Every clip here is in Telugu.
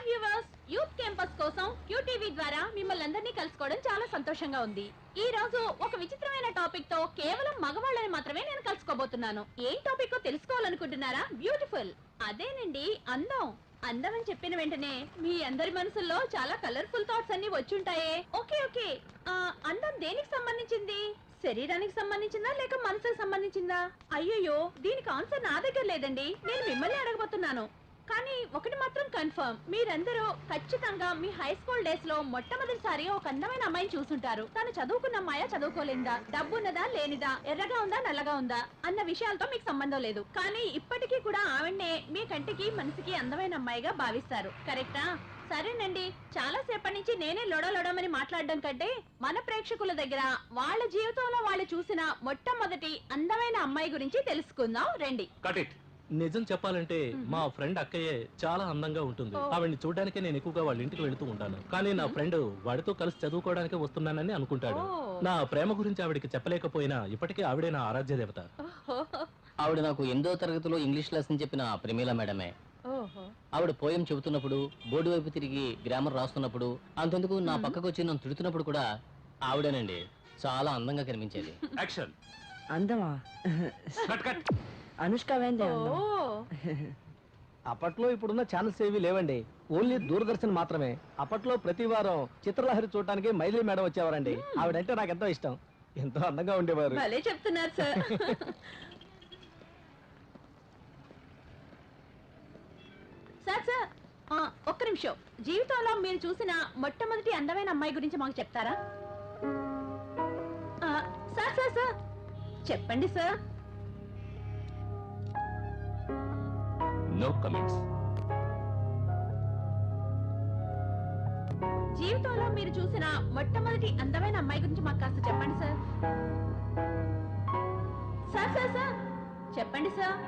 హాయ్ వ్యూవర్స్, యూత్ క్యాంపస్ కోసం QTV ద్వారా మిమ్మల్ని అందరినీ కలుసుకోవడం చాలా సంతోషంగా ఉంది. ఈ రోజు ఒక విచిత్రమైన టాపిక్ తో కేవలం మగవాళ్ళని మాత్రమే నేను కలుసుకోబోతున్నాను. ఏం టాపిక్ తెలుసుకోవాలనుకుంటున్నారా? బ్యూటిఫుల్, అదేనండి అందం. అందం అని చెప్పిన వెంటనే మీ అందరి మనసుల్లో చాలా కలర్ఫుల్ థాట్స్ అన్ని వచ్చుంటాయే. ఓకే ఓకే, అందం దేనికి సంబంధించింది? శరీరానికి సంబంధించిందా లేక మనసుకు సంబంధించిందా? అయ్యయ్యో, దీనికి ఆన్సర్ నా దగ్గర లేదండి. నేను మిమ్మల్ని అడగబోతున్నాను. కానీ ఒకటి మాత్రం కన్ఫర్మ్, మీరందరూ ఖచ్చితంగా మీ హై స్కూల్ డేస్ లో మొట్టమొదటిసారి ఒక అందమైన అమ్మాయిని చూసుంటారు. తను చదువుకున్న అమ్మాయా చదువుకోలేదా, డబ్బున్నదా లేనిదా, ఎర్రగా ఉందా నల్లగా ఉందా అన్న విషయాలతో మీకు సంబంధం లేదు. కానీ ఇప్పటికీ కూడా ఆవిడ్నే మీ కంటికి మనసుకి అందమైన అమ్మాయిగా భావిస్తారు. కరెక్టా? సరేనండి, చాలా సేపటి నుంచి నేనే లొడలొడమని మాట్లాడడం కంటే మన ప్రేక్షకుల దగ్గర వాళ్ళ జీవితంలో వాళ్ళు చూసిన మొట్టమొదటి అందమైన అమ్మాయి గురించి తెలుసుకుందాం రండి. నిజం చెప్పాలంటే మా ఫ్రెండ్ అక్కయ్యే చాలా అందంగా ఉంటుంది. ఆవిడ్ని చూడడానికే నేను ఎక్కువగా వాళ్ళ ఇంటికి వెళుతూ ఉంటాను. కానీ నా ఫ్రెండ్ వాడితో కలిసి చదువుకోవడానికి వస్తున్నానని అనుకుంటాడు. నా ప్రేమ గురించి ఆవిడికి చెప్పలేకపోయినా ఇప్పటికే ఆవిడే నా ఆరాధ్య దేవత. ఆవిడ నాకు 8వ తరగతిలో ఇంగ్లీష్ లెసన్ చెప్పిన ప్రమీల మేడమే. ఆవిడ పోయం చెబుతున్నప్పుడు, బోర్డు వైపు తిరిగి గ్రామర్ రాస్తున్నప్పుడు, అంతెందుకు నా పక్కకు వచ్చి నన్ను తిడుతున్నప్పుడు కూడా ఆవిడేనండి చాలా అందంగా కనిపించేది. అందమా? అనుష్క వేందే అప్పట్లో ఇప్పుడున్న ఛానల్స్ ఏవి లేవండి, ఓన్లీ దూరదర్శన్ మాత్రమే. అప్పట్లో ప్రతి వారం చిత్రలహరి చూడటానికి మైథిలి మేడం వచ్చేవారండి. ఆవిడంటే నాకు ఎంతో ఇష్టం, ఎంతో అందంగా ఉండేవారు. భలే చెప్తున్నారు సార్. సార్ సార్, ఒక్క నిమిషం. జీవితంలో మీరు చూసిన మొట్టమొదటి అందమైన అమ్మాయి గురించి మాకు చెప్తారా? సార్ సార్ సార్ చెప్పండి సార్. No comments. జీవితంలో మీరు చూసిన మొట్టమొదటి అందమైన అమ్మాయి గురించి మాకు కాస్త చెప్పండి సార్. సార్ సార్ సార్ చెప్పండి సార్.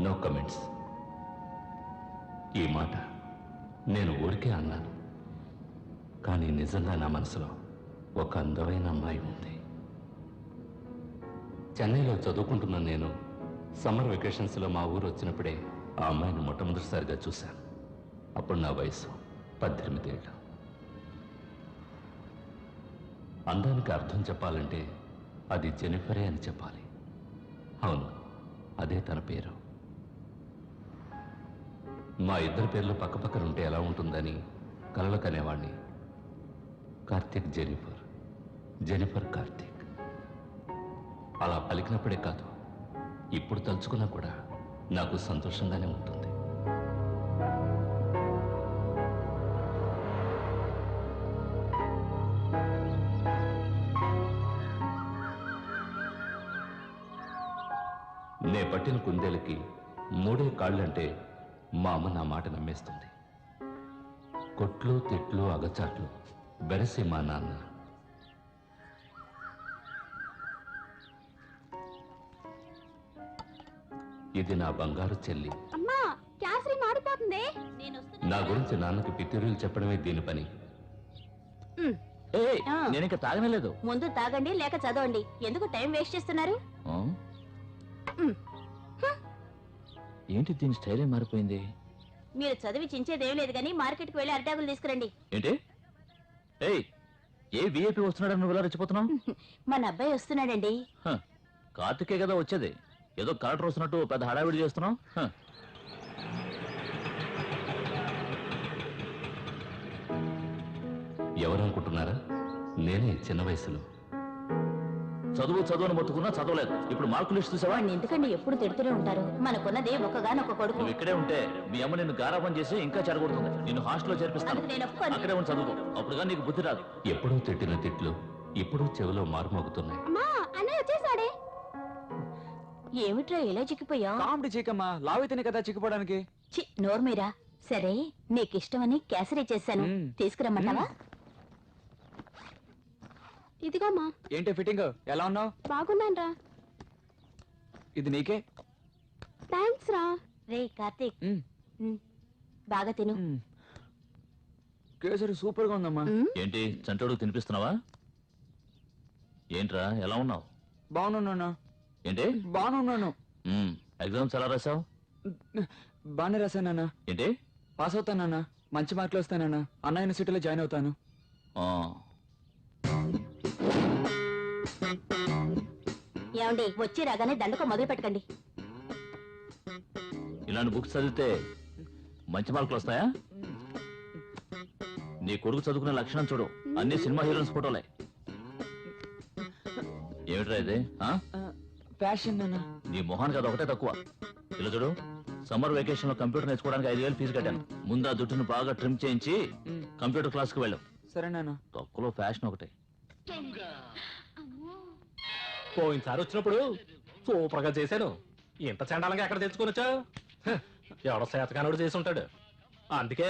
No comments. ఈ మాట నేను ఊరికే అన్నాను, కానీ నిజంగా నా మనసులో ఒక అందమైన అమ్మాయి ఉంది. చెన్నైలో చదువుకుంటున్న నేను సమ్మర్ వెకేషన్స్లో మా ఊరు వచ్చినప్పుడే ఆ అమ్మాయిని మొట్టమొదటిసారిగా చూశాను. అప్పుడు నా వయసు 18 ఏళ్ళు. అందానికి అర్థం చెప్పాలంటే అది జెనిఫరే అని చెప్పాలి. అవును, అదే తన పేరు. మా ఇద్దరి పేర్లు పక్కపక్కన ఉంటే ఎలా ఉంటుందని కలలు కనేవాణ్ణి. Karthik Jennifer, Jennifer Karthik. అలా పలికినప్పుడే కాదు, ఇప్పుడు తలుచుకున్నా కూడా నాకు సంతోషంగానే ఉంటుంది. నే పట్టిన కుందేలకి 3 కాళ్ళంటే మా అమ్మ నా మాట నమ్మేస్తుంది. కొట్లు తిట్లు అగచాట్లు బెరసి మా నాన్న. ఇది నా బంగారు చెల్లి. అమ్మా, క్యాసరీ మాడిపోతుంది. నా గురించి నాన్నకి పితిరులు చెప్పడమే దీని పని. నేను ఇంకా తాగనలేదు. ముందు తాగండి లేక చదవండి, ఎందుకు టైం వేస్ట్ చేస్తున్నారు? ఏంటి దీని స్టైలే మారిపోయింది? మీరు చదివి చించేదేం లేదు కానీ మార్కెట్కి వెళ్ళి అరిటాకులు తీసుకురండి. ఏంటి? ఏ విఐపి వస్తున్నాడని నువ్వు ఇలా రెచ్చిపోతున్నావు? మన అబ్బాయి వస్తున్నాడండి. కార్తికే కదా వచ్చేది, ఏదో కలెక్టర్ వస్తున్నట్టు పెద్ద హడావిడి చేస్తున్నావు. ఎవరనుకుంటున్నారా? నేనే చిన్న వయసులో చదువుని మొత్తుకున్నా చదవలేదు. ఇప్పుడు మార్కులు లిస్ట్ చూసావా? ఎందుకండి ఎప్పుడు తిడుతూనే ఉంటారు? మనకున్నదే ఒకగానొక కొడుకు. నువ్వు ఇక్కడే ఉంటే మీ అమ్మ నిన్ను గారాబం చేసి ఇంకా చెడగొడుతుంది. నిన్ను హాస్టల్లో చేర్పిస్తాను, అక్కడే ఉండి చదువుకో. అప్పుడుగా నీకు బుద్ధి రాదు. ఎప్పుడూ తిట్టిన తిట్లు ఇప్పుడు చెవిలో మారుమోగుతున్నాయి. ఏమిట్రా ఇలా చిక్కిపోయా? కామెడీ చీకమ్మా, లావైతేనే కదా చిక్కిపోవడానికి. నోర్మీరా. సరే, నీకిష్టమని కేసరి చేశాను, తీసుకురమ్మంటావా? ఇదిగోమ్మా. ఏంటి ఫిట్టింగ్? ఎలా ఉన్నావు? బాగున్నాను రా. ఇది నీకే. థ్యాంక్స్ రా. రే కార్తీక్, బాగా తిను. కేసరి సూపర్ గా ఉందమ్మా. ఏంటి చంటోడు తినిపిస్తున్నావా? ఏంట్రా ఎలా ఉన్నావు? బాగున్నాను. ఏంటి బాగున్నాను. ఎగ్జామ్స్ ఎలా రాసావు? బాగానే రాశానన్నా. ఏంటి పాస్ అవుతానన్నా. మంచి మార్కులు వస్తానన్నా. అన్నా యూనివర్సిటీలో జాయిన్ అవుతాను. ఆ, ఏమండి వచ్చి రాగానే దండకం మొదలు పెట్టకండి. ఇలాంటి బుక్స్ చదివితే మంచి మార్కులు వస్తాయా? నీ కొడుకు చదువుకునే లక్షణం చూడు, అన్ని సినిమా హీరోయిన్స్ ఫోటోలే. ఏమిట్రా ఇది? ఆ? ఫ్యాషన్ అన్నా. నీ మొహానికి అది ఒకటే తక్కువ. ఇలా చూడు, సమ్మర్ వెకేషన్ లో కంప్యూటర్ నేర్చుకోవడానికి 5,000 ఫీజు కట్టాను. ముందు ఆ జుట్టును బాగా ట్రిమ్ చేయించి కంప్యూటర్ క్లాస్ కి వెళ్ళాం. సరేనా? తక్కువలో ఫ్యాషన్ ఒకటే. పోయినసారి వచ్చినప్పుడు సూపర్ గా చేశాను. ఇంత చండాలంగా ఎక్కడ తెచ్చుకోనొచ్చా? ఎవడో శాతకానుడు చేసి ఉంటాడు. అందుకే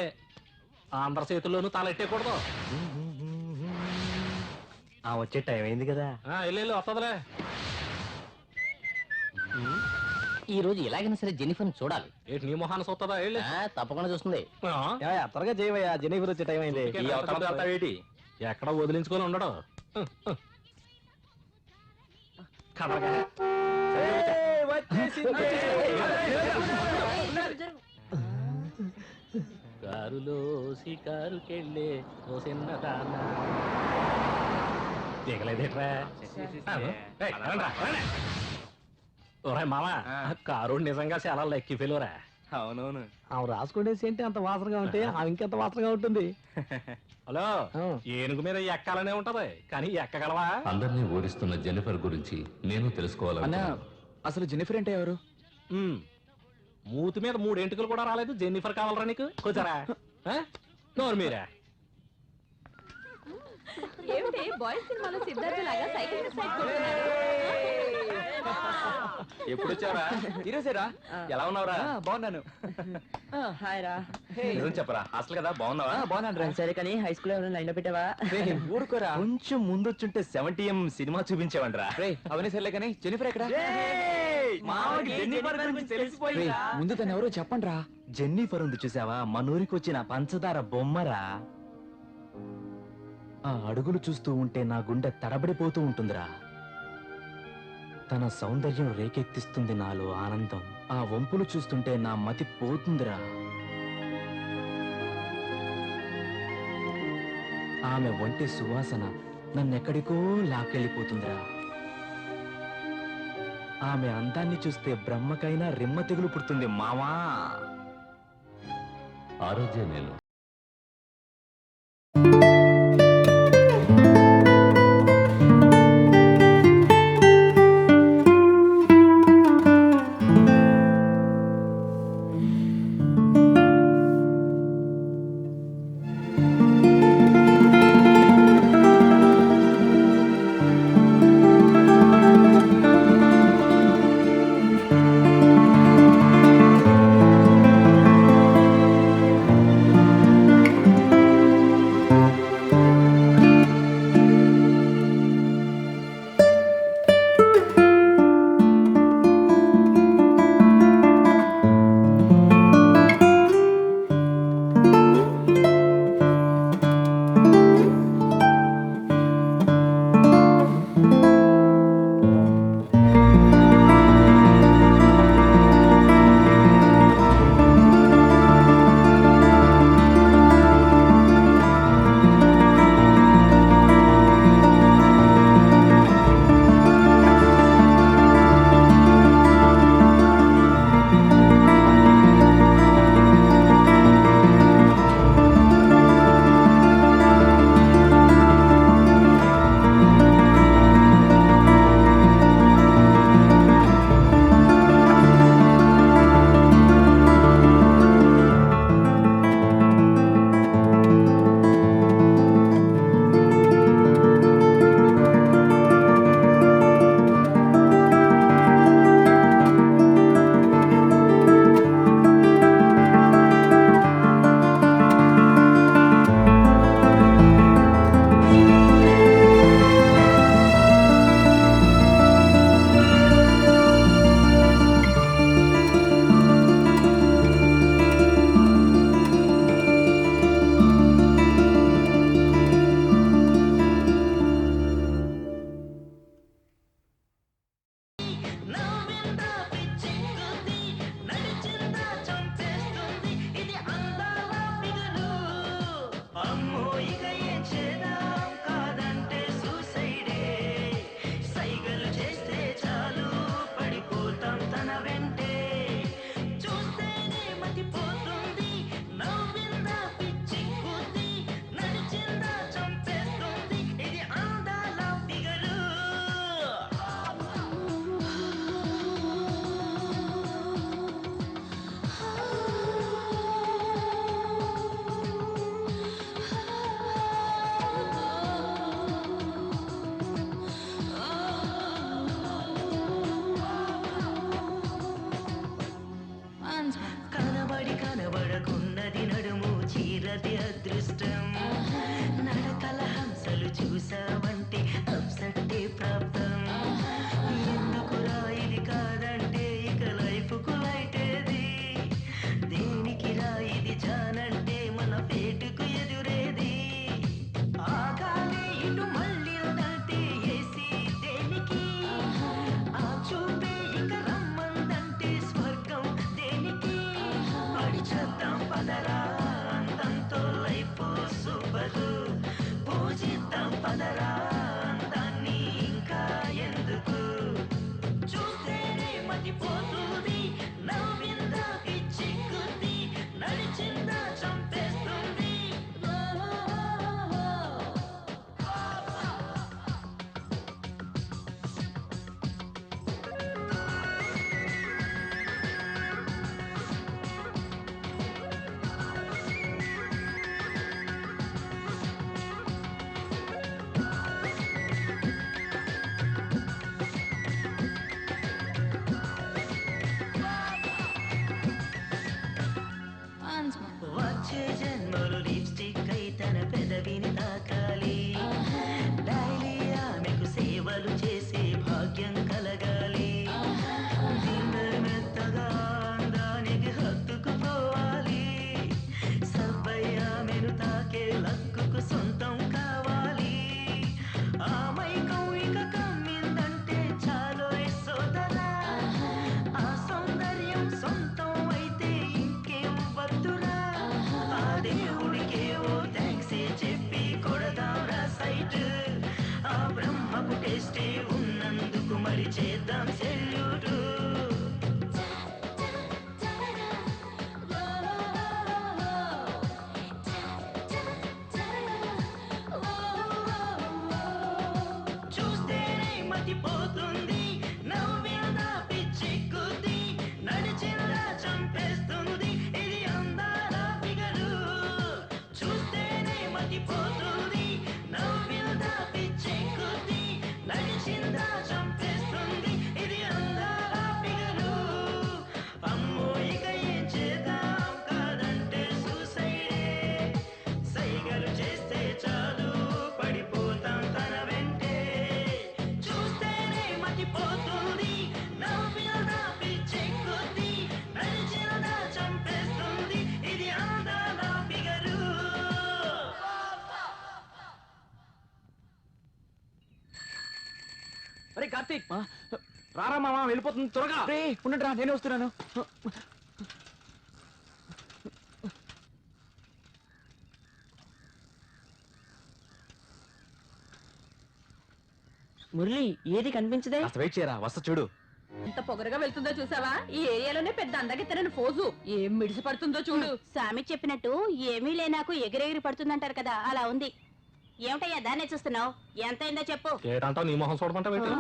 అందరి చేతుల్లోనూ తల ఎట్టేయకూడదు. వచ్చే టైం అయింది కదా. వెళ్ళు వస్తుందిలే. ఈ రోజు ఎలాగైనా సరే జెన్నిఫర్ని చూడాలి. ఏంటి నీ మొహాన్ని చూస్తుందా? వెళ్ళు. తప్పకుండా చూస్తుంది. త్వరగా చేయవయ్యా, జెనీఫర్ వచ్చే టైం అయింది. ఈ అవతారం వెళ్తావేటి? ఎక్కడ వదిలించుకొని ఉండడు. కదలగా. కారులో షికారుకెళ్ళే ఓ చిన్నదానా. దిగలేదేట్రా? ఓరే మామా, కారు నిజంగా చాలా లెక్కి ఫెలోరా. అవునవును. ఆమె రాసుకునేసి ఏంటి అంత వాసనగా ఉంటే ఆమె ఇంకెంత వాసనగా ఉంటుంది. హలో, ఏనుగు మీద ఎక్కాలనే ఉంటది కానీ ఎక్కగలవా? అందరినీ ఓడిస్తున్న జెన్నిఫర్ గురించి నేను అన్నా, తెలుసుకోవాలన్నా అసలు జెన్నిఫర్ అంటే ఎవరు? మూతి మీద 3 ఎంటుకలు కూడా రాలేదు. జెన్నిఫర్ కావాలరా నీకు? కూర్చోరా. నోరు మీరా. ఏమిటి బాయ్స్ సినిమాలో సిద్ధార్థ లాగా సైకిల్ మీద సైడ్ కొడుతున్నారు? ఎప్పుడు వచ్చావరా? ఈరోజేరా? ఎలా ఉన్నావురా? బాగున్నాను. హాయ్ రా. నిజం చెప్పరా, అసలు కదా బాగున్నావా? బాగున్నాను రా. సరే కానీ హై స్కూల్ ఎవరైనా లైన్ పెట్టావా? ఊరుకోరా. కొంచెం ముందొచ్చుంటే 70M సినిమా చూపించేవంటరా. రే అవన్నీ సర్లే కానీ జెన్నిఫర్ ఎక్కడ? రేయ్, ముందు తను ఎవరో చెప్పండి రా. జెన్నిఫర్ ఉంది చూసావా, మన ఊరికి వచ్చిన పంచదార బొమ్మరా. ఆ అడుగులు చూస్తూ ఉంటే నా గుండె తడబడిపోతూ ఉంటుందిరా. తన సౌందర్యం రేకెత్తిస్తుంది నాలో ఆనందం. ఆ వంపులు చూస్తుంటే నా మతి పోతుందిరా. ఆమె ఒంటి సువాసన నన్నెక్కడికో లాక్కెళ్ళిపోతుందిరా. ఆమె అందాన్ని చూస్తే బ్రహ్మకైనా రిమ్మ తెగులు పుడుతుంది మావా. ఆరోగ్య నేను చేద్దాం సెల్యూటు చూస్తేనే మతిపోతుంది నవ్వినా పిచ్చెక్కుద్ది నడిచినా చంపేస్తుంది ఇది అందాల ఫిగరు చూస్తేనే మతిపోతుంది నవ్వినా పిచ్చెక్కుద్ది నడిచినా చంపేస్తుంది ఇది అందాల ఫిగరు అమ్మో ఇక ఏం చేద్దాం కాదంటే సూసైడే సైగలు చేస్తే చాలు పడిపోతాం తన వెంటే చూస్తేనే మతిపోతుంది నవ్వినా పిచ్చెక్కుద్ది నడిచినా చంపేస్తుంది ఇది అందాల ఫిగరు అరే కార్తీక్ రారా మామ వెళ్ళిపోతుంది త్వరగా. ఉండండి రా, నేనే వస్తున్నాను. మురళి ఏది కనిపించదే? కాస్త వెయిట్ చేయరా, వస్తా చూడు. ఎంత పొగరగా వెళ్తుందో చూసావా? ఈ ఏరియాలోనే పెద్ద అందగెత్తనని ఫోజు ఏం మిడిసి పడుతుందో చూడు. స్వామి చెప్పినట్టు ఏమీ లేనాకు ఎగిరెగిరి పడుతుందంటారు కదా, అలా ఉంది. ఏమిటయ్యా దాన్నే చూస్తున్నావు? ఎంతైందో చెప్పు. ఏటంటావు? నీ మొహం చూడమంటావు ఏంటి?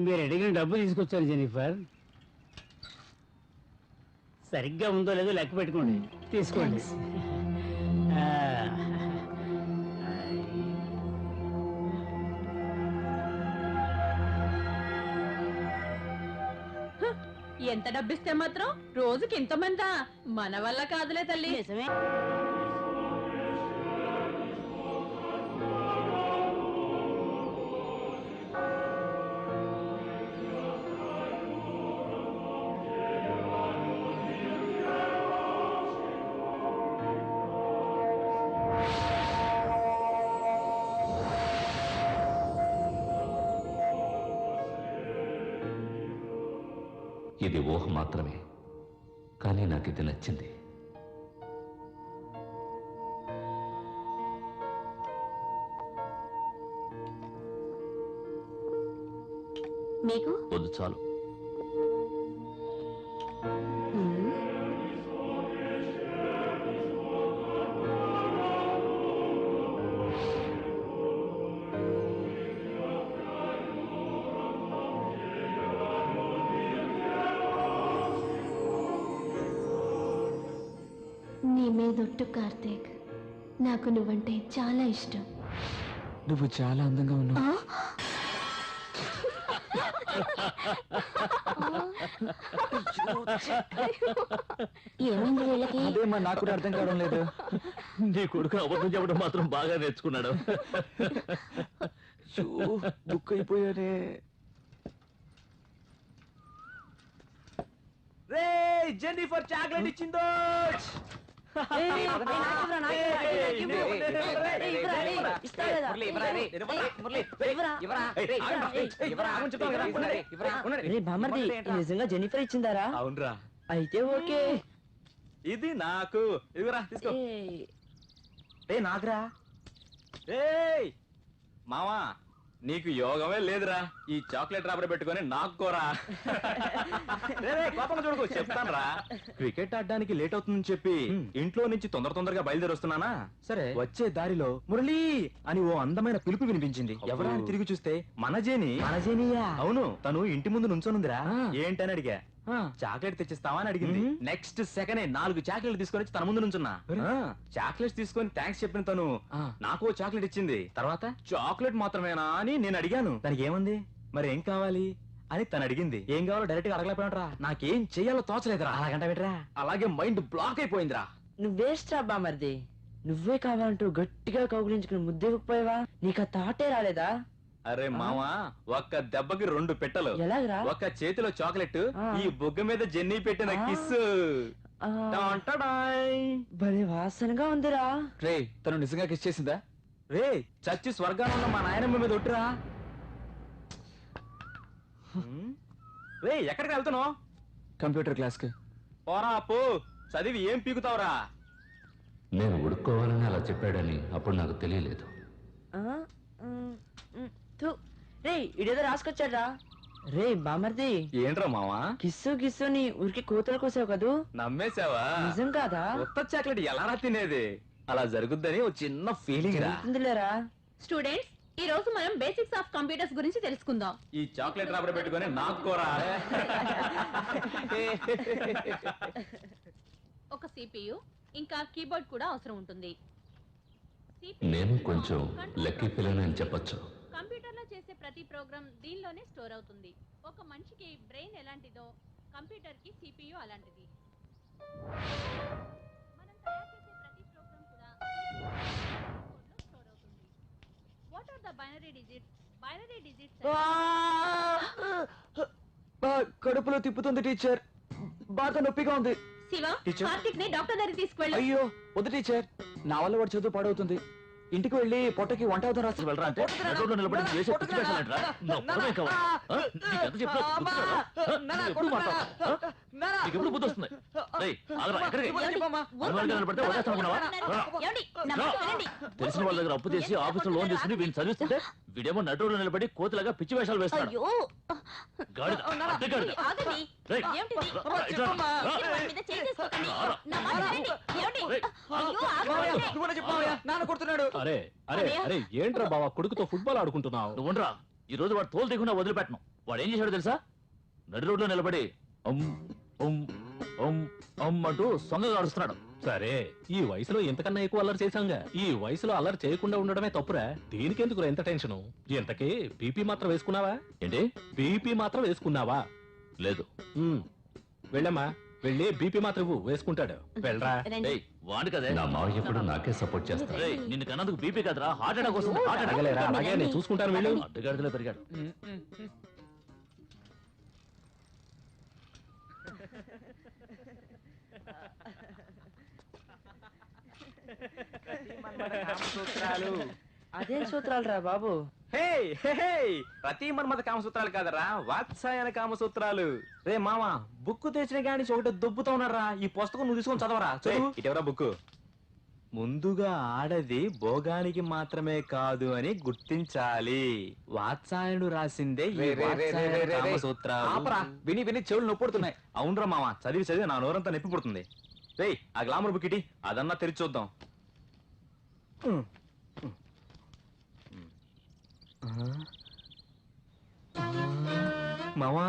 మీరు అడిగిన డబ్బు తీసుకొచ్చాను జెనిఫర్. సరిగ్గా ఉందో లేదో లెక్క పెట్టుకోండి, తీసుకోండి. ఎంత డబ్బిస్తే మాత్రం రోజుకి ఇంతమందా? మన వల్ల కాదులే తల్లి. నిజమే. ఇది ఊహ మాత్రమే, కానీ నాకు ఇది నచ్చింది. మీకు వద్దు చాలు. నీ మీదొట్టు కార్తీక్, నాకు నువ్వంటే చాలా ఇష్టం. నువ్వు చాలా అందంగా ఉన్నావు. ఏమైంది వీళ్ళకి? అదేమా నాకు కూడా అర్థం కావడం లేదు. నీ కొడుకు అబద్ధం చెప్పడం మాత్రం బాగా నేర్చుకున్నాడు. బుక్ అయిపోయానే. రే జెన్నిఫర్ చాక్లెట్ ఇచ్చిందో. బామర్ది నిజంగా జెనిఫర్ ఇచ్చిందారా? అవునరా. అయితే ఓకే. ఇది నాకు. ఇదిగోరా తీసుకో. నాకురా. మావా నీకు యోగమే లేదురా, ఈ చాక్లెట్ రాబర్ పెట్టుకొని నాకు కోరా. కోపంగా చూడకు, చెప్తాను రా. క్రికెట్ ఆడడానికి లేట్ అవుతుందని చెప్పి ఇంట్లో నుంచి తొందరగా బయలుదేరి వస్తున్నానా. సరే వచ్చే దారిలో మురళి అని ఓ అందమైన పిలుపు వినిపించింది. ఎవరా అని తిరిగి చూస్తే మనజేని. మనజేనియా? అవును, తను ఇంటి ముందు నుంచోనుందిరా. ఏంటని అడిగా. చాక్లెట్ తెచ్చిస్తావా అని అడిగింది. నెక్స్ట్ సెకండ్ 4 చాక్లెట్ తీసుకొని తన ముందు నుంచున్నా. చాక్లెట్స్ తీసుకొని థ్యాంక్స్ చెప్పిన తను నాకు చాక్లెట్ ఇచ్చింది. తర్వాత చాక్లెట్ మాత్రమేనా అని నేను అడిగాను. తనకి ఏముంది మరి ఏం కావాలి అని తను అడిగింది. ఏం కావాలో డైరెక్ట్ గా అడగలేకపోయాడ్రా. నాకేం చెయ్యాలో తోచలేదురా. అలాగంటా అలాగే మైండ్ బ్లాక్ అయిపోయిందిరా. నువ్వేస్ట్ రా బామర్ది, నువ్వే కావాలంటూ గట్టిగా కౌగులించుకుని ముద్దెకపోయావా? నీకు ఆ తాటే రాలేదా? అరే మావా, ఒక్క దెబ్బకి 2 పెట్టలు. ఎలాగరా? ఒక్క చేతిలో చాక్లెట్, ఈ బుగ్గ మీద జెన్నీ పెట్టిన కిస్. భలే వాసనగా ఉందిరా. రే తను నిజంగా కిస్ చేసిందా? రే చచ్చి స్వర్గాన్ని ఉన్న మా నాయనమ్మ మీద ఒట్టురా. రే ఎక్కడికి వెళ్తున్నావు? కంప్యూటర్ క్లాస్ కి. పోరా పో, చదివి ఏం పీకుతావురా? నేను ఉడుక్కోవాలని అలా చెప్పాడని అప్పుడు నాకు తెలియలేదు. ఇడేదో రాసుకొచ్చాడ్రా. రే బామర్ది, ఏంట్రా మావా? కిస్సు కిస్సు ని ఊరికి కూతురు కోసావు కదూ? నమ్మేశావా? నిజం కాదా? కొత్త చాక్లెట్ ఎలా రా తినేది? అలా జరుగుద్దని ఒక చిన్న ఫీలింగ్ రా. లేరా స్టూడెంట్స్, ఈ రోజు మనం బేసిక్స్ ఆఫ్ కంప్యూటర్స్ గురించి తెలుసుకుందాం. ఈ చాక్లెట్ రాబడి పెట్టుకొని నాకు కోరా. ఒక CPU ఇంకా కీబోర్డ్ కూడా అవసరం ఉంటుంది. నేను కొంచెం లక్కీ ఫెలోనే అని చెప్పొచ్చు. కంప్యూటర్ లో చేసే ప్రతి ప్రోగ్రామ్ దీనిలోనే స్టోర్ అవుతుంది. ఒక మనిషికి బ్రెయిన్ ఎలాంటిదో కంప్యూటర్ కి CPU అలాంటిది. మనం తయారు చేసే ప్రతి ప్రోగ్రామ్ కూడా CPU లో స్టోర్ అవుతుంది. What are the binary digits? Binary digits కడుపులో తిప్పుతుంది టీచర్, బాగా నొప్పిగా ఉంది. శివ, టీచర్. కార్తిక్ ని డాక్టర్ దగ్గరికి తీసుకువెళ్ళు. అయ్యో వద్దు టీచర్, నా వల్ల వాడు చదువు పాడవుతుంది. ఇంటికి వెళ్ళి పొట్టకి వంట అవుతాం రాసి వెళ్ళరా అంటే నటుడు నిలబడి వేసే పిచ్చి వేషాలు ఏంట్రా? నా పొడవే కావాలి. నీకెంత చెప్పినా బుద్ధి రాదా? ఎప్పుడు మాట్లాడతావు? నీకెప్పుడు బుద్ధి వస్తుంది? రేయ్, ఆగరా, ఎక్కడికి? అనుమానంగా నిలబడితే వదిలేస్తాను అనుకున్నావా? ఏమండి? నా మాట వినండి. తెలిసిన వాళ్ళ దగ్గర అప్పు చేసి ఆఫీసులో లోన్ తీసుకుని వీడిని చదివిస్తుంటే వీడేమో నటుడు నిలబడి కోతులాగా పిచ్చి వేషాలు వేస్తాడు. అయ్యో గాడిద, అద్దె గాడిద. ఆగండి. రేయ్, ఏమిటిది? ఇట్లా రా. మీరు వాడి మీద చేయి చేసుకోకండి. నా మాట వినండి. ఏమిటి? రేయ్, అయ్యో, ఆగండి. నాన్న కొడుతున్నాడు. అరే అరే అరే, ఏంట్రా బావా కొడుకుతో ఫుట్బాల్ ఆడుకుంటున్నావు? నువ్వు ఉండరా, ఈ రోజు వాడు తోలు దిగున్నా వదిలిపెట్టను. వాడు ఏం చేశాడో తెలుసా? నడి రోడ్లో నిలబడి అమ్ అమ్ అమ్ అమ్ అంటూ సొంగగా అడుస్తున్నాడు. సరే, ఈ వయసులో ఎంతకన్నా ఎక్కువ అల్లరి చేశాంగా. ఈ వయసులో అల్లరి చేయకుండా ఉండడమే తప్పురా. దీనికెందుకు ఎంత టెన్షను? ఇంతకీ బీపీ మాత్రం వేసుకున్నావా? ఏంటి? బీపీ మాత్రం వేసుకున్నావా? లేదు. వెళ్ళమ్మా, వెళ్ళి బీపీ మాత్రం ఇవ్వు, వేసుకుంటాడు. వెళ్ళరా. ఏయ్, వాడు కదే. నా మావయ్య ఎప్పుడు నాకే సపోర్ట్ చేస్తాడు. రేయ్, నిన్ను కన్నందుకు బీపీ కదరా, హార్ట్ అటాక్ వస్తుంది. Heart attack. అడగలేరా, అలాగే నేను చూసుకుంటాను. వెళ్ళు. అడ్డగాడిదలో పెరిగాడు. అదేం సూత్రాలు రా బాబు? ప్రతి మన్మథ కామసూత్రాలు కాదరా, వాత్సాయన కామసూత్రాలు. రే మామ, బుక్ తెచ్చిన గాని ఒకటి దొబ్బుతా ఉన్నారా. ఈ పుస్తకం నువ్వు తీసుకొని చదవరా. ఇటెవరా బుక్? ముందుగా ఆడది భోగానికి మాత్రమే కాదు అని గుర్తించాలి. వాత్సాయనుడు రాసిందే ఈ వాత్సాయన కామసూత్రాలు. విని విని చెవులు నొప్పుడుతున్నాయి. అవునరా మామ, చదివి చదివి నా నోరంతా నొప్పి పుడుతుంది. రేయ్, ఆ గ్లామర్ బుక్ ఇటీ, అదన్నా తెరిచి చూద్దాం. మామా,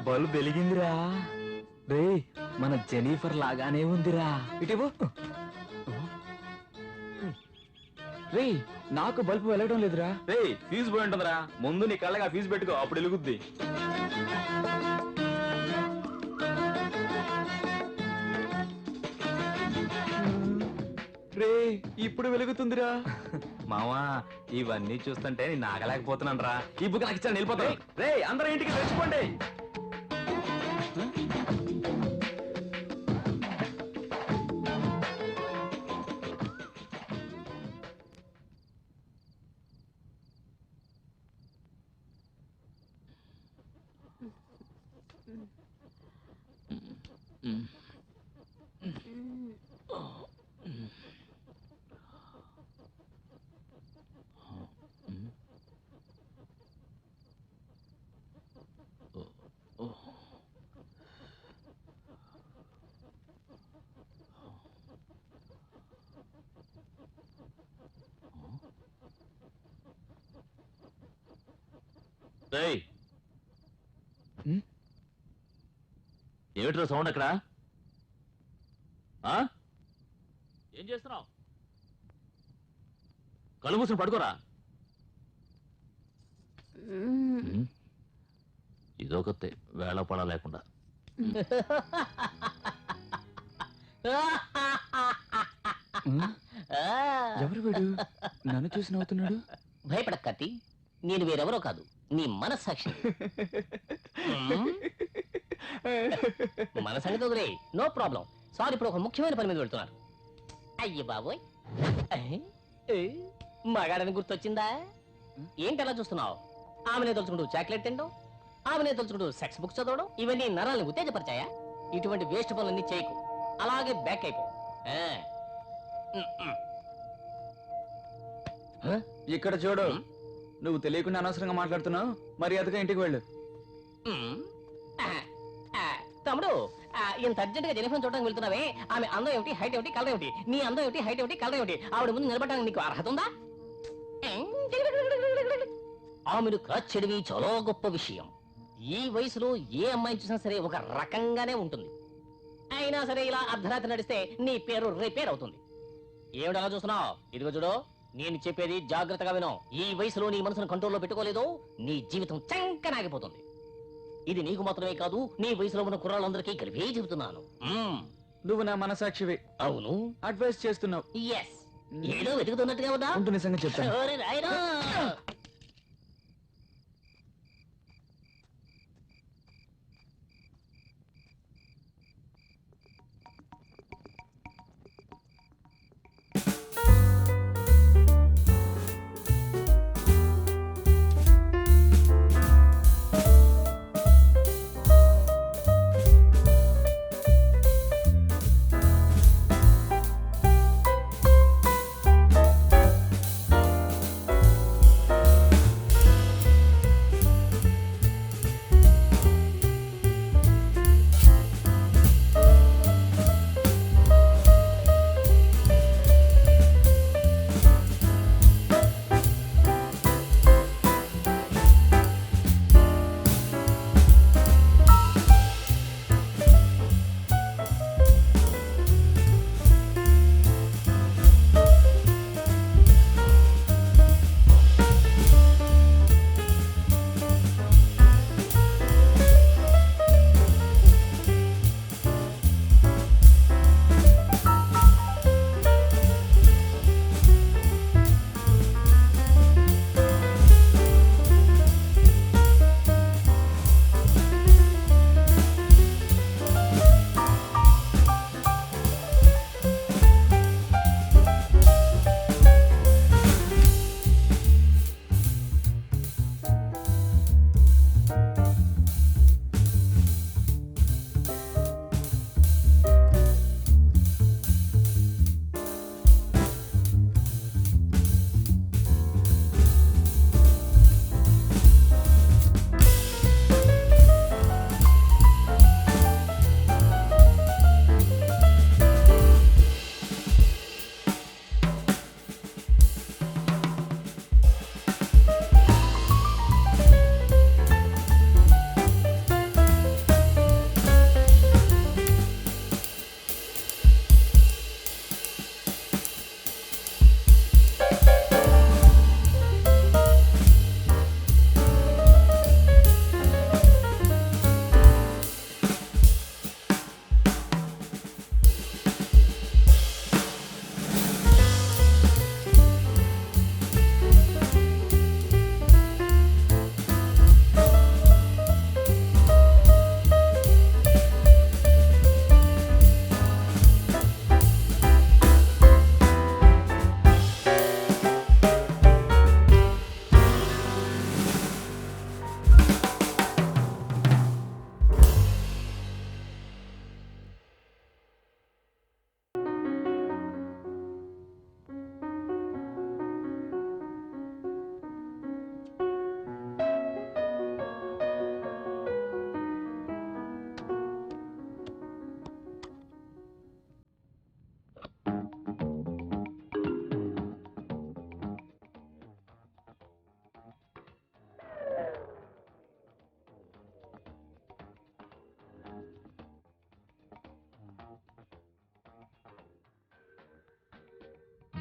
బల్బు వెలిగిందిరా. రే, మన జెనిఫర్ లాగానే ఉందిరా. ఇటీవు రే, నాకు బల్బు వెలగడం లేదురా. రే, ఫీజు పోయి ఉంటుందిరా. ముందు నీ కళ్ళగా ఫీజు పెట్టుకో, అప్పుడు వెలుగుద్ది. రే, ఇప్పుడు వెలుగుతుందిరా. మావా, ఇవన్నీ చూస్తుంటే నేను ఆగలేకపోతున్నాను రా. ఈ బుక్ నాకు ఇచ్చాను, వెళ్ళిపోతాను. రే, అందరూ ఇంటికి తెచ్చుకోండి. ఏమిట్రా సౌండ్ అక్కడ? ఏం చేస్తున్నావు? కళ్ళు మూసుకుని పడుకోరా. ఇదొకతే వేళ పడ లేకుండా. ఎవరు వీడు నన్ను చూసి నవ్వుతున్నాడు? భయపడ కత్తి, నేను వేరెవరో కాదు, నీ మనస్సాక్షి. మన సంగతి వదిలే, నో ప్రాబ్లం. సార్ ఇప్పుడు ఒక ముఖ్యమైన పని మీద వెళ్తున్నారు. అయ్యి బాబోయ్, మగాడని గుర్తొచ్చిందా? ఏంటి అలా చూస్తున్నావు? ఆమెనే తలుచుకుంటూ చాక్లెట్ తినడం, ఆమెనే తలుచుకుంటూ సెక్స్ బుక్స్ చదవడం, ఇవన్నీ నరాలను ఉత్తేజపరిచాయా? ఇటువంటి వేస్ట్ పనులన్నీ చేయకు, అలాగే బ్యాక్ అయిపో. ఇక్కడ చూడు, నువ్వు తెలియకుండా అనవసరంగా మాట్లాడుతున్నావు, మర్యాదగా ఇంటికి వెళ్ళు. తమ్ముడు ఇంత అర్జెంట్ గా జెనిఫర్ చూడడానికి వెళ్తున్నావే, ఆమె అందం ఏమిటి, హైట్ ఏమిటి, కలర్ ఏమిటి? నీ అందం ఏమిటి, హైట్ ఏమిటి, కలర్ ఏమిటి? ఆవిడ ముందు నిలబడడానికి నీకు అర్హత ఉందా? ఆమెను క్రాచ్ చేయడమే చాలా గొప్ప విషయం. ఈ వయసులో ఏ అమ్మాయిని చూసినా సరే ఒక రకంగానే ఉంటుంది. అయినా సరే ఇలా అర్ధరాత్రి నడిస్తే నీ పేరు రిపేర్ అవుతుంది. ఏమిటి అలా చూస్తున్నావు? ఇదిగో చూడు, నేను చెప్పేది జాగ్రత్తగా విను. ఈ వయసులో నీ మనసును కంట్రోల్లో పెట్టుకోలేదు, నీ జీవితం చంకనాగిపోతుంది. ఇది నీకు మాత్రమే కాదు, నీ వయసులో ఉన్న కుర్రాళ్ళందరికీ కలిపే చెబుతున్నాను. నువ్వు నా మనసాక్షివి. అవును, అడ్వైస్ చేస్తున్నావు. ఎస్, ఏదో వెతుకుతున్నట్టుగా ఉందా? ఉంటూ నిజంగా చెప్తాను. ఓరి నాయనా.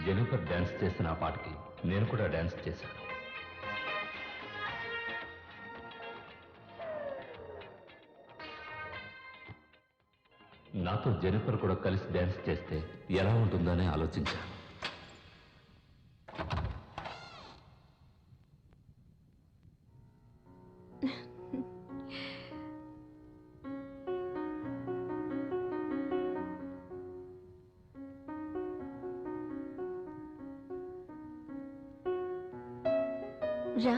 జెనిఫర్ డాన్స్ చేసిన ఆ పాటకి నేను కూడా డాన్స్ చేశాను. నాతో జెనిఫర్ కూడా కలిసి డాన్స్ చేస్తే ఎలా ఉంటుందని ఆలోచించాను. రా.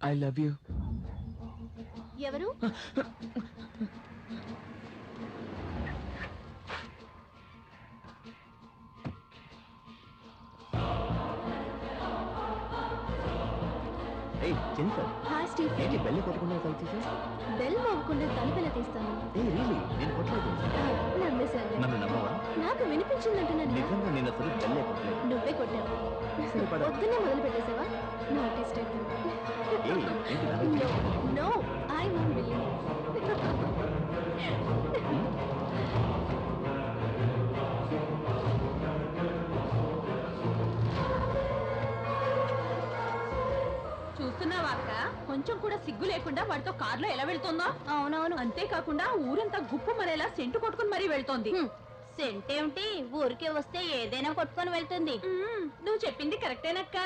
I love you. ఎవరు? Jennifer, hi Steve. ఏంటి బెల్లి కొట్టకుండా కలిసి తీసా? బెల్ మోగకుండా తలుపెలా తీస్తాను? రియలీ నేను కొట్టలేదు. నమ్మేశాను. నన్ను నమ్మవా? నాకు వినిపించిందంటున్నాను. నిజంగా నేను అసలు బెల్లే కొట్టలేదు. నువ్వే కొట్టావు. పొద్దున్నే మొదలు పెట్టేసావా? No test no, I won't believe. చూస్తున్నావా అక్క, కొంచెం కూడా సిగ్గు లేకుండా వాడితో కార్లో ఎలా వెళ్తుందో. అవునవును. అంతేకాకుండా ఊరంతా గుప్పు మరేలా సెంటు కొట్టుకుని మరీ వెళ్తోంది. సెంట్ ఏమిటి, ఊరికే వస్తే ఏదైనా కొట్టుకొని వెళ్తుంది. నువ్వు చెప్పింది కరెక్టేనక్క.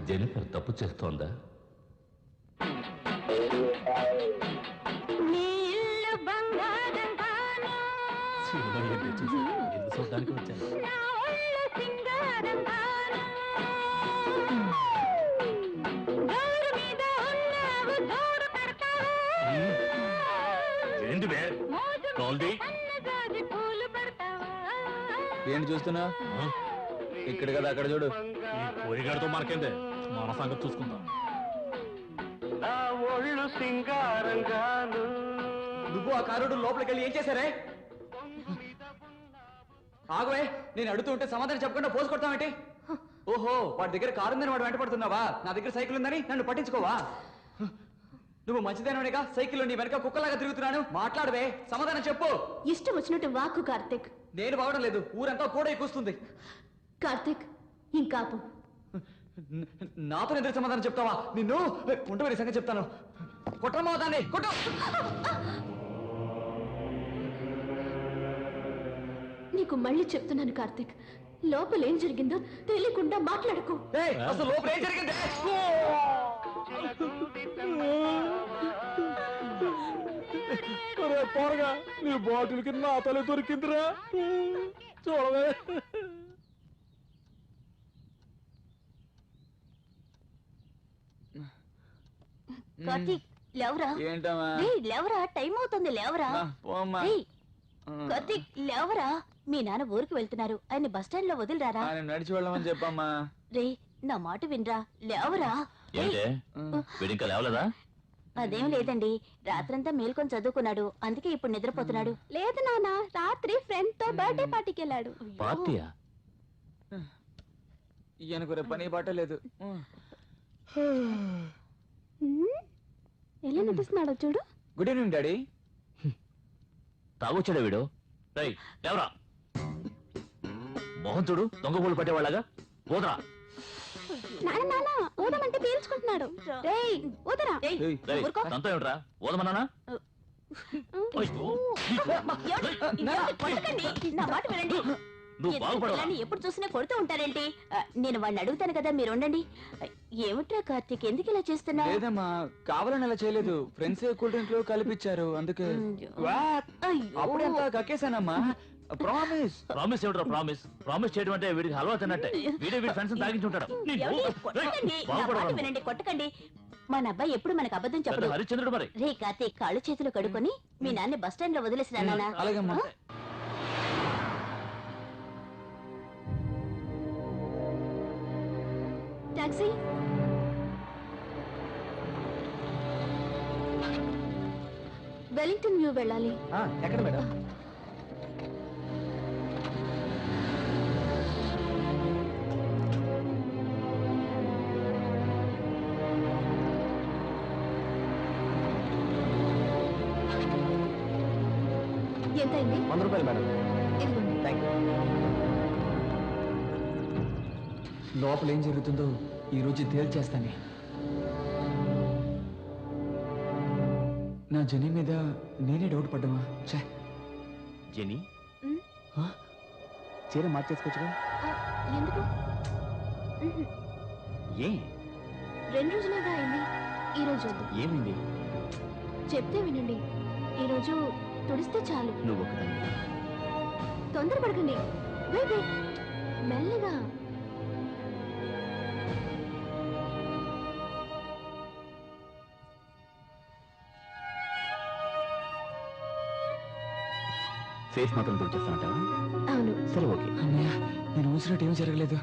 జెనిఫర్ తప్పు చేస్తోందా? ఇల్లు చూడడానికి వచ్చాను. ఏంటి చూస్తున్నా? ఇక్కడ కదా, అక్కడ చూడు. పోయిగాడితో మనకేందే, మన సంగతి చూసుకుందాం. నువ్వు ఆ కారుడు లోపలికి వెళ్ళి ఏం చేశారే? ఆగవే, నేను అడుగుతూ ఉంటే సమాధానం చెప్పకుండా పోసు కొడతామేంటి? ఓహో, వాడి దగ్గర కారు ఉందని వాడు వెంటపడుతున్నావా? నా దగ్గర సైకిల్ ఉందని నన్ను పట్టించుకోవా? నువ్వు మంచిదేనోనేగా సైకిల్ నీ వెనక కుక్కలాగా తిరుగుతున్నాను. మాట్లాడవే, సమాధానం చెప్పు. ఇష్టం వచ్చినట్టు వాక్కు కార్తిక్. నేను బాగడం లేదు, ఊరంతా కూడా ఎక్కుస్తుంది. కార్తిక్, ఇంకాపు. నాతో ఎదురు సమాధానం చెప్తావా? నిన్ను ఉంటూ సంగతి చెప్తాను. కొట్టమ్మా దాన్ని, కొట్టు. నీకు మళ్ళీ చెప్తున్నాను కార్తిక్, లోపల ఏం జరిగిందో తెలియకుండా మాట్లాడకు. అసలు లోపల ఏం జరిగింది? పోరగా నీ బాటిల్ కింద నా తల దొరికిందిరా, చూడవే. కార్తీక్, లేవరా. ఏంటమ్మా? లేవరా, టైం అవుతుంది, లేవరా. కార్తీక్, లేవరా. మీ నాన్న ఊరికి వెళ్తున్నారు, ఆయన బస్ స్టాండ్ లో వదిలిరారా. నడిచి వెళ్ళమని చెప్పమ్మా. రే, నా మాట వినరా, లేవరా. ఇంకా లేవలేదా? అదేం లేదండి, రాత్రంతా మేల్కొని చదువుకున్నాడు, అందుకే ఇప్పుడు నిద్రపోతున్నాడు. లేదు నాన్న, రాత్రి ఫ్రెండ్ తో బర్త్డే పార్టీకి వెళ్ళాడు. పార్టీయా? ఈయనకు రేపు పని బాట లేదు. ఎలా నటిస్తున్నాడో చూడు. Good evening daddy. తాగొచ్చాడా వీడు? రై ఎవరా మొహం చూడు, దొంగ పూలు పట్టేవాళ్ళగా. పోదరా. నాన్న ఊదమంటే పీల్చుకుంటున్నాడు. రేయ్ ఊదరా. తంతో ఏమిట్రా, ఓదమన్నానా? నా మాట వినండి. నువ్వు బాగుపడవా? ఎప్పుడు చూసినా కొడుతూ ఉంటారేంటి? నేను వాడిని అడుగుతాను కదా, మీరు ఉండండి. ఏమిట్రా కార్తీక్, ఎందుకు ఇలా చేస్తున్నా? లేదమ్మా, కావాలని అలా చేయలేదు. ఫ్రెండ్స్ కూల్ డ్రింక్ లో కలిపిచ్చారు, అందుకే. అప్పుడంతా కక్కేశానమ్మా. ప్రామిస్. ప్రామిస్ ఏమిట్రా ప్రామిస్? ప్రామిస్ చేయడం అంటే వీడికి హల్వా తిన్నట్టే. వీడే వీడి ఫ్రెండ్స్ తాగించుంటాడు. వినండి, కొట్టకండి. మన అబ్బాయి ఎప్పుడు మనకు అబద్ధం చెప్పడు. హరిశ్చంద్రుడు మరి. రే కార్తీక్, కాళ్ళు చేతులు కడుక్కొని మీ నాన్న బస్ స్టాండ్ లో వదిలేసిరా నాన్న. అలాగమ్మా. టాక్సీ. వెలింగ్టన్ వ్యూ వెళ్ళాలి. ఎక్కడ మేడం? ఎంత అయింది? 100 రూపాయలు మేడం. ఇదిగోండి. Thank you. లోపల ఏం జరుగుతుందో ఈ రోజు తేల్చేస్తానే. నా జని మీద నేనే డౌట్ పడ్డామా? ఛే, జెనీ చీర మార్చేసుకోవచ్చుగా? ఎందుకు? ఏ 2 రోజులుగా అయింది. ఈ రోజు వద్దు. ఏమైంది? చెప్తే వినండి. ఈ రోజు తుడిస్తే చాలు. నువ్వు ఒకదాన్ని. తొందరపడకండి. Wait wait. మెల్లగా. ఫేస్ మాత్రం తుడిచేస్తానంటావా? అవును. సరే ఓకే. అన్నయ్య, నేను ఊసినట్టు ఏమీ జరగలేదు.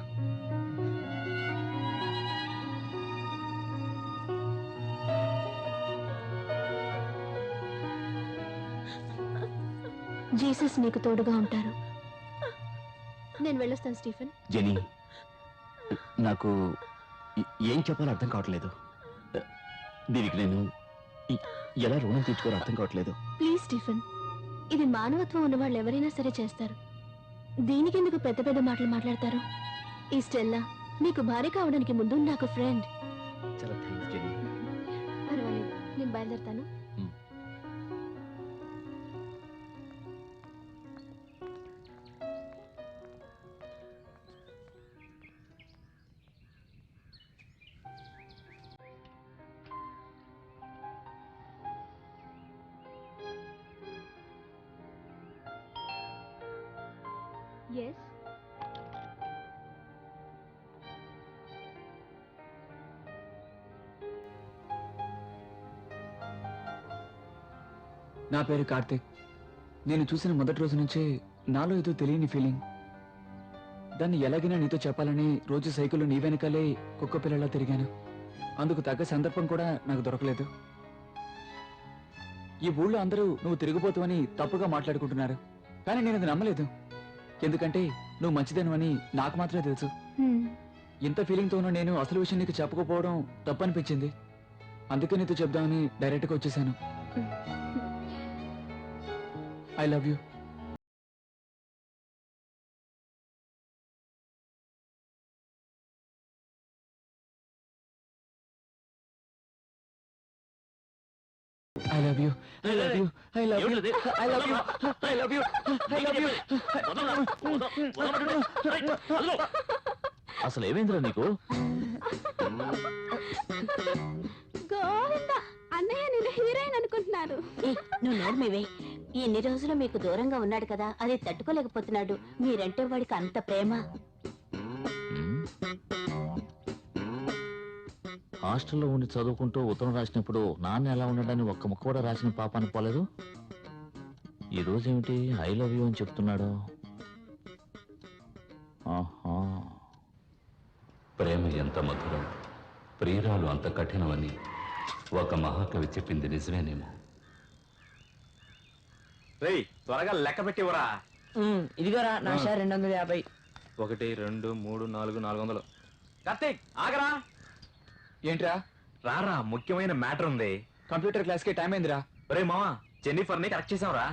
జీసస్ నీకు తోడుగా ఉంటారు. నేను వెళ్ళొస్తాను స్టీఫెన్. జెనీ, నాకు ఏం చెప్పాలో అర్థం కావట్లేదు. దీనికి నేను ఎలా రుణం తీర్చుకోవాలో అర్థం కావట్లేదు. ప్లీజ్ స్టీఫెన్, ఇది మానవత్వం ఉన్న వాళ్ళు ఎవరైనా సరే చేస్తారు. దీనికెందుకు పెద్ద పెద్ద మాటలు మాట్లాడతారు? ఈ స్టెల్లా నీకు భార్య కావడానికి ముందు నాకు ఫ్రెండ్. చాలా థ్యాంక్స్ జెనీ. పర్వాలేదు, నేను బయలుదేరుతాను. Yes. నా పేరు కార్తిక్. నేను చూసిన మొదటి రోజు నుంచే నాలో ఏదో తెలియని ఫీలింగ్. దాన్ని ఎలాగైనా నీతో చెప్పాలని రోజు సైకిల్లో నీ వెనకాలే కుక్క పిల్లలా తిరిగాను. అందుకు తగ్గ సందర్భం కూడా నాకు దొరకలేదు. ఈ ఊళ్ళో అందరూ నువ్వు తిరిగిపోతావని తప్పుగా మాట్లాడుకుంటున్నారు, కానీ నేను అది నమ్మలేదు. ఎందుకంటే నువ్వు మంచిదేనని నాకు మాత్రమే తెలుసు. ఇంత ఫీలింగ్తోనూ నేను అసలు విషయం నీకు చెప్పకపోవడం తప్పనిపించింది. అందుకే నీతో చెప్దామని డైరెక్ట్గా వచ్చేసాను. I love you. I love you. I love you. I love you. I love you. I love you. I love you. అసలు ఏమైందిరా నీకు? గోవిందా, అన్నయ్య నేను హీరోయిన్ అనుకుంటున్నాను. నువ్వు నోర్మివే. ఇన్ని రోజులు మీకు దూరంగా ఉన్నాడు కదా, అది తట్టుకోలేకపోతున్నాడు. మీరంటే వాడికి అంత ప్రేమ. హాస్టల్లో ఉండి చదువుకుంటూ ఉత్తరం రాసినప్పుడు నాన్న ఎలా ఉండడని ఒక్క ముక్క కూడా రాసిన పాపాన్ని పోలేదు. ఈ రోజు ఏమిటి ఐ లవ్ యూ అని చెప్తున్నాడు? ప్రేమ ఎంత మధురం, ప్రియురాలు అంత కఠినమని ఒక మహాకవి చెప్పింది నిజమేనేమో. త్వరగా లెక్క పెట్టివరా. ఇదిగోరా నా షేర్ 250. 1 2 3 4 400. కార్తీక్ ఆగరా. ఏంట్రా? రారా, ముఖ్యమైన మ్యాటర్ ఉంది. కంప్యూటర్ క్లాస్ కి టైం అయిందిరా. ఒరే మావా, జెన్నిఫర్ ని కరెక్ట్ చేసావురా.